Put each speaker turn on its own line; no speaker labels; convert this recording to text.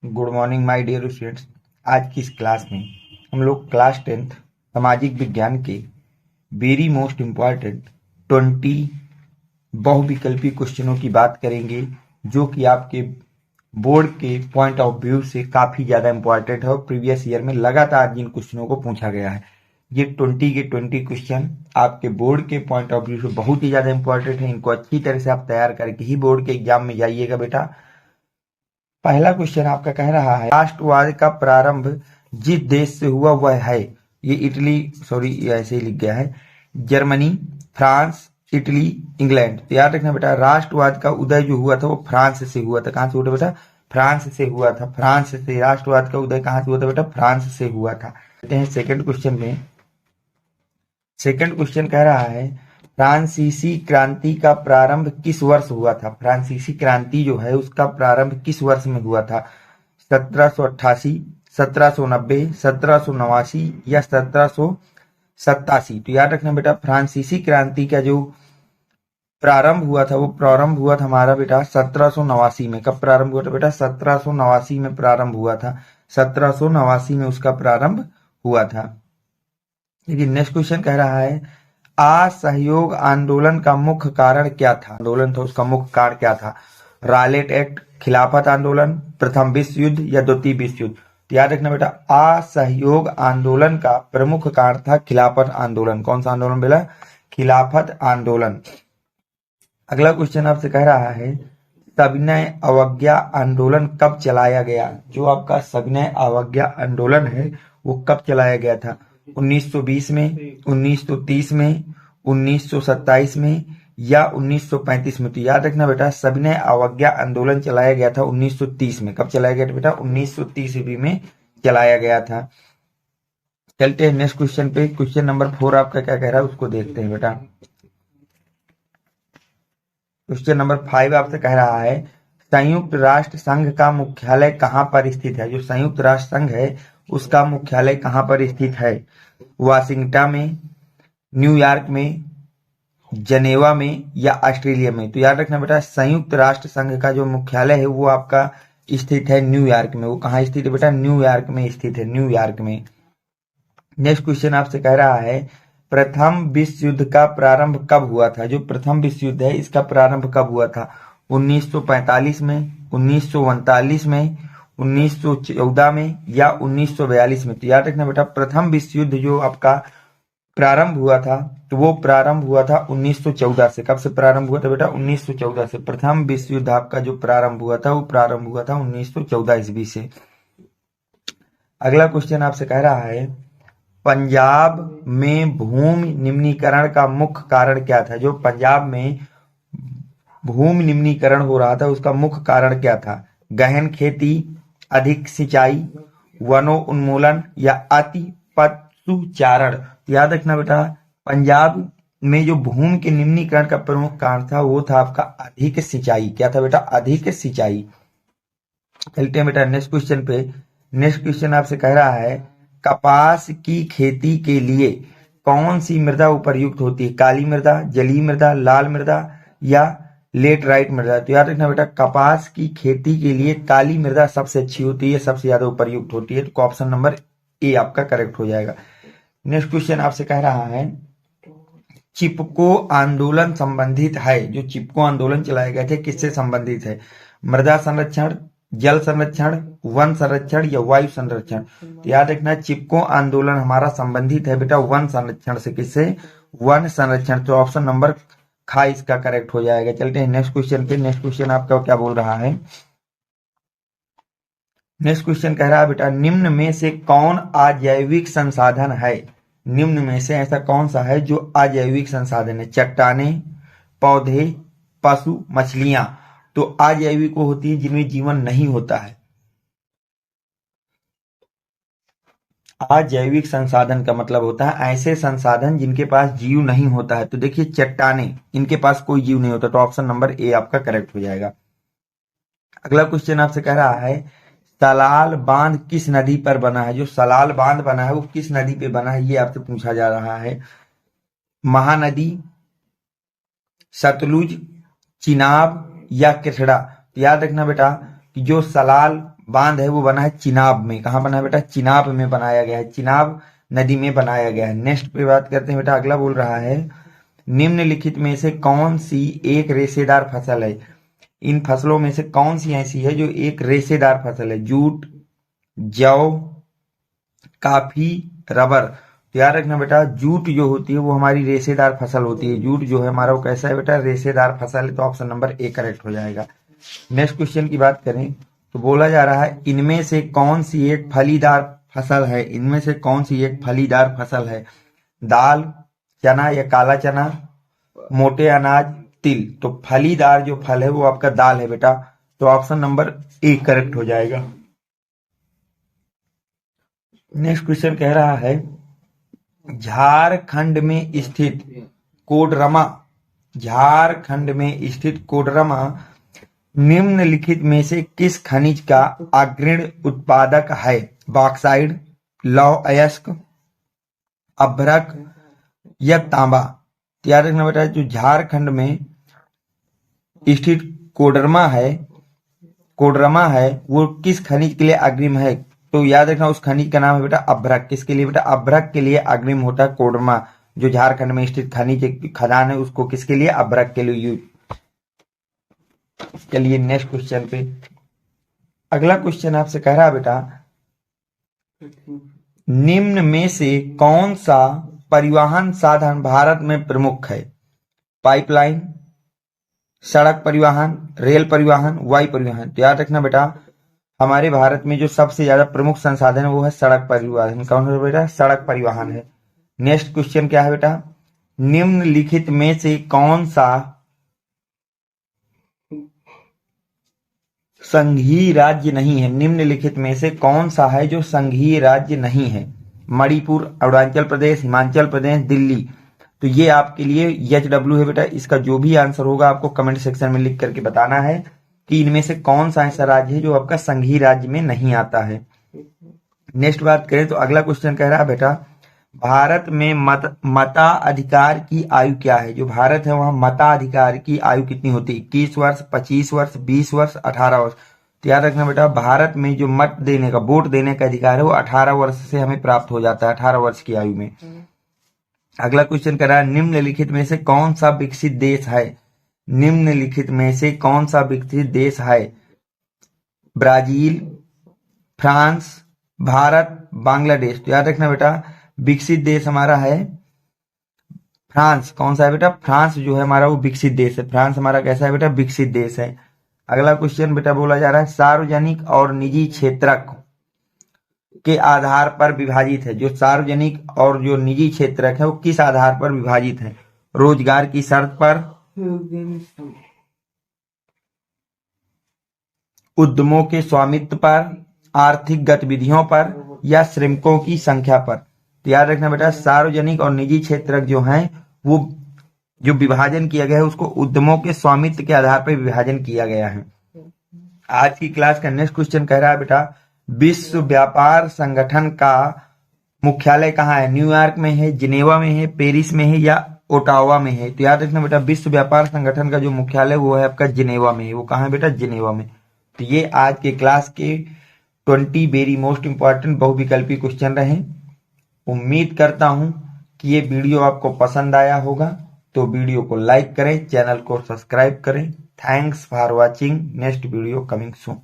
Good morning my dear students. आज की इस क्लास में हम लोग क्लास 10th सामाजिक विज्ञान के वेरी मोस्ट इम्पॉर्टेंट 20 बहुविकल्पी क्वेश्चनों की बात करेंगे, जो कि आपके बोर्ड के पॉइंट ऑफ व्यू से काफ़ी ज़्यादा इम्पॉर्टेंट है और प्रीवियस ईयर में लगातार जिन क्वेश्चनों को पूछा गया है। ये 20 के 20 क्वेश्चन आपके बोर्ड के पॉइंट ऑफ व्यू से बहुत ही ज़्यादा इम्पॉर्टेंट है। इनको अच्छी तरह से आप तैयार करके ही बोर्ड के एग्जाम में जाइएगा बेटा। पहला क्वेश्चन आपका कह रहा है, राष्ट्रवाद का प्रारंभ जिस देश से हुआ वह है। ये इटली, सॉरी ये ऐसे ही लिख गया है, जर्मनी, फ्रांस, इटली, इंग्लैंड। तो याद रखना बेटा, राष्ट्रवाद का उदय जो हुआ था वो फ्रांस से हुआ था। कहां से हुआ था बेटा? फ्रांस से हुआ था। फ्रांस से राष्ट्रवाद का उदय कहां से हुआ था बेटा? फ्रांस से हुआ था। कहते हैं सेकंड क्वेश्चन में, सेकंड क्वेश्चन कह रहा है, फ्रांसीसी क्रांति का प्रारंभ किस वर्ष हुआ था? फ्रांसीसी क्रांति जो है उसका प्रारंभ किस वर्ष में हुआ था? 1788, 1790, 1789 या 1787? तो याद रखना बेटा, फ्रांसीसी क्रांति का जो प्रारंभ हुआ था वो प्रारंभ हुआ था हमारा बेटा 1789 में। कब प्रारंभ हुआ था बेटा? 1789 में प्रारंभ हुआ था। 1789 में उसका प्रारंभ हुआ था। लेकिन नेक्स्ट क्वेश्चन कह रहा है, असहयोग आंदोलन का मुख्य कारण क्या था? आंदोलन था, उसका मुख्य कारण क्या था? रायलेट एक्ट, खिलाफत आंदोलन, प्रथम विश्व युद्ध या द्वितीय विश्व युद्ध? तो याद रखना बेटा, असहयोग आंदोलन का प्रमुख कारण था खिलाफत आंदोलन। कौन सा आंदोलन बेटा? खिलाफत आंदोलन। अगला क्वेश्चन आपसे कह रहा है, सविनय अवज्ञा आंदोलन कब चलाया गया? जो आपका सविनय अवज्ञा आंदोलन है वो कब चलाया गया था? 1920 में, 1930 में, 1927 में या 1935 में? तो याद रखना बेटा, सविनय अवज्ञा आंदोलन चलाया गया था 1930 में। कब चलाया गया था बेटा? 1930 ईस्वी में चलाया गया था। चलते हैं नेक्स्ट क्वेश्चन पे। क्वेश्चन नंबर 4 आपका क्या कह रहा है उसको देखते हैं बेटा। क्वेश्चन नंबर 5 आपसे कह रहा है, संयुक्त राष्ट्र संघ का मुख्यालय कहां पर स्थित है? जो संयुक्त राष्ट्र संघ है उसका मुख्यालय कहां पर स्थित है? वाशिंगटन में, न्यूयॉर्क में, जनेवा में या ऑस्ट्रेलिया में? तो याद रखना बेटा, संयुक्त राष्ट्र संघ का जो मुख्यालय है वो आपका स्थित है न्यूयॉर्क में। वो कहाँ स्थित है बेटा? न्यूयॉर्क में स्थित है, न्यूयॉर्क में। नेक्स्ट क्वेश्चन आपसे कह रहा है, प्रथम विश्व युद्ध का प्रारंभ कब हुआ था? जो प्रथम विश्व युद्ध है इसका प्रारंभ कब हुआ था? 1945 में, 1939 में, 1914 में या 1942 में? तो याद रखना बेटा, प्रथम विश्व युद्ध जो आपका प्रारंभ हुआ था तो वो प्रारंभ हुआ था 1914 से। कब से प्रारंभ हुआ था बेटा? 1914 से। प्रथम विश्व युद्ध आपका जो प्रारंभ हुआ था वो प्रारंभ हुआ था 1914 ईस्वी से। अगला क्वेश्चन आपसे कह रहा है, पंजाब में भूमि निम्नीकरण का मुख्य कारण क्या था? जो पंजाब में भूमि निम्नीकरण हो रहा था उसका मुख्य कारण क्या था? गहन खेती, अधिक सिंचाई, वनों उन्मूलन या अति पशुचारण? याद रखना बेटा, पंजाब में जो भूमि के निम्नीकरण का प्रमुख कारण था वो था आपका अधिक सिंचाई। क्या था बेटा? अधिक सिंचाई। चलते हैं बेटा नेक्स्ट क्वेश्चन पे। नेक्स्ट क्वेश्चन आपसे कह रहा है, कपास की खेती के लिए कौन सी मृदा उपयुक्त होती है? काली मृदा, जलीय मृदा, लाल मृदा या लेटराइट मृदा? तो याद रखना बेटा, कपास की खेती के लिए काली मृदा सबसे अच्छी होती है, सबसे ज्यादा उपयुक्त होती है। तो ऑप्शन नंबर ए आपका करेक्ट हो जाएगा। नेक्स्ट क्वेश्चन आपसे कह रहा है, चिपको आंदोलन संबंधित है। जो चिपको आंदोलन चलाए गए थे किससे संबंधित है? मृदा संरक्षण, जल संरक्षण, वन संरक्षण या वायु संरक्षण? तो याद रखना, चिपको आंदोलन हमारा संबंधित है बेटा वन संरक्षण से। किससे? वन संरक्षण। तो ऑप्शन नंबर खा इसका करेक्ट हो जाएगा। चलते हैं नेक्स्ट क्वेश्चन पे। नेक्स्ट क्वेश्चन आपका क्या बोल रहा है? नेक्स्ट क्वेश्चन कह रहा है बेटा, निम्न में से कौन अजैविक संसाधन है? निम्न में से ऐसा कौन सा है जो अजैविक संसाधन है? चट्टाने, पौधे, पशु, मछलियां? तो अजैविक वो होती है जिनमें जीवन नहीं होता है। अजैविक संसाधन का मतलब होता है ऐसे संसाधन जिनके पास जीव नहीं होता है। तो देखिए चट्टाने, इनके पास कोई जीव नहीं होता। तो ऑप्शन नंबर ए आपका करेक्ट हो जाएगा। अगला क्वेश्चन आपसे कह रहा है, सलाल बांध किस नदी पर बना है? जो सलाल बांध बना है वो किस नदी पे बना है ये आपसे पूछा जा रहा है। महानदी, सतलुज, चिनाब या कृष्णा? तो याद रखना बेटा कि जो सलाल बांध है वो बना है चिनाब में। कहाँ बना है बेटा? चिनाब में बनाया गया है, चिनाब नदी में बनाया गया है। नेक्स्ट पे बात करते हैं बेटा, अगला बोल रहा है निम्नलिखित में से कौन सी एक रेशेदार फसल है? इन फसलों में से कौन सी ऐसी है जो एक रेशेदार फसल है? जूट, जौ, काफी, रबर। तो याद रखना बेटा, जूट जो होती है वो हमारी रेशेदार फसल होती है। जूट जो है हमारा वो कैसा है बेटा? रेशेदार फसल है। तो ऑप्शन नंबर ए करेक्ट हो जाएगा। नेक्स्ट क्वेश्चन की बात करें तो बोला जा रहा है इनमें से कौन सी एक फलीदार फसल है? इनमें से कौन सी एक फलीदार फसल है? दाल, चना या काला चना, मोटे अनाज, तिल। तो फलीदार जो फल है वो आपका दाल है बेटा। तो ऑप्शन नंबर ए करेक्ट हो जाएगा। नेक्स्ट क्वेश्चन कह रहा है झारखंड में स्थित कोडरमा, झारखंड में स्थित कोडरमा निम्नलिखित में से किस खनिज का अग्रणी उत्पादक है? बॉक्साइड, लौह अयस्क, अभ्रक या तांबा। याद रखना बेटा, जो झारखंड में स्थित कोडरमा है वो किस खनिज के लिए अग्रिम है? तो याद रखना उस खनिज का नाम है बेटा अभ्रक। किसके लिए बेटा? अभ्रक के लिए अग्रिम होता है कोडरमा। जो झारखंड में स्थित खनिज खदान है उसको किसके लिए? अभ्रक के लिए यूज। चलिए नेक्स्ट क्वेश्चन पे। अगला क्वेश्चन आपसे कह रहा बेटा निम्न में से कौन सा परिवहन साधन भारत में प्रमुख है? पाइपलाइन, सड़क परिवहन, रेल परिवहन, वायु परिवहन। तो याद रखना बेटा, हमारे भारत में जो सबसे ज्यादा प्रमुख संसाधन है वो है सड़क परिवहन। कौन है बेटा? सड़क परिवहन है। नेक्स्ट क्वेश्चन क्या है बेटा? निम्नलिखित में से कौन सा संघीय राज्य नहीं है? निम्नलिखित में से कौन सा है जो संघीय राज्य नहीं है? मणिपुर, अरुणाचल प्रदेश, हिमाचल प्रदेश, दिल्ली। तो ये आपके लिए HW है बेटा। इसका जो भी आंसर होगा आपको कमेंट सेक्शन में लिख करके बताना है कि इनमें से कौन सा ऐसा राज्य है जो आपका संघीय राज्य में नहीं आता है। नेक्स्ट बात करें तो अगला क्वेश्चन कह रहा है बेटा भारत में मताधिकार की आयु क्या है? जो भारत है वहां मताधिकार की आयु कितनी होती है? 21 वर्ष, 25 वर्ष, 20 वर्ष, 18 वर्ष। तो याद रखना बेटा, भारत में जो मत देने का, वोट देने का अधिकार है वो 18 वर्ष से हमें प्राप्त हो जाता है, 18 वर्ष की आयु में। अगला क्वेश्चन कह रहा है निम्नलिखित में से कौन सा विकसित देश है? निम्नलिखित में से कौन सा विकसित देश है? Brazil, France, Bharat, Bangladesh. तो याद रखना बेटा, विकसित देश हमारा है फ्रांस। कौन सा है बेटा? फ्रांस जो है हमारा वो विकसित देश है। फ्रांस हमारा कैसा है बेटा? विकसित देश है। अगला क्वेश्चन बेटा बोला जा रहा है सार्वजनिक और निजी क्षेत्रक के आधार पर विभाजित है। जो सार्वजनिक और जो निजी क्षेत्रक है वो किस आधार पर विभाजित है? रोजगार की शर्त पर, उद्यमों के स्वामित्व पर, आर्थिक गतिविधियों पर या श्रमिकों की संख्या पर। तो याद रखना बेटा, सार्वजनिक और निजी क्षेत्रक जो हैं वो जो विभाजन किया गया है उसको उद्यमों के स्वामित्व के आधार पर विभाजन किया गया है। आज की क्लास का नेक्स्ट क्वेश्चन कह रहा है बेटा विश्व व्यापार संगठन का मुख्यालय कहाँ है? न्यूयॉर्क में है, जिनेवा में है, पेरिस में है या ओटावा में है? तो याद रखना बेटा, विश्व व्यापार संगठन का जो मुख्यालय वो है आपका जिनेवा में है। वो कहाँ है बेटा? जिनेवा में। तो ये आज के क्लास के 20 वेरी मोस्ट इंपॉर्टेंट बहुविकल्पी क्वेश्चन रहे। उम्मीद करता हूं कि ये वीडियो आपको पसंद आया होगा। तो वीडियो को लाइक करें, चैनल को सब्सक्राइब करें। Thanks for watching. Next video coming soon.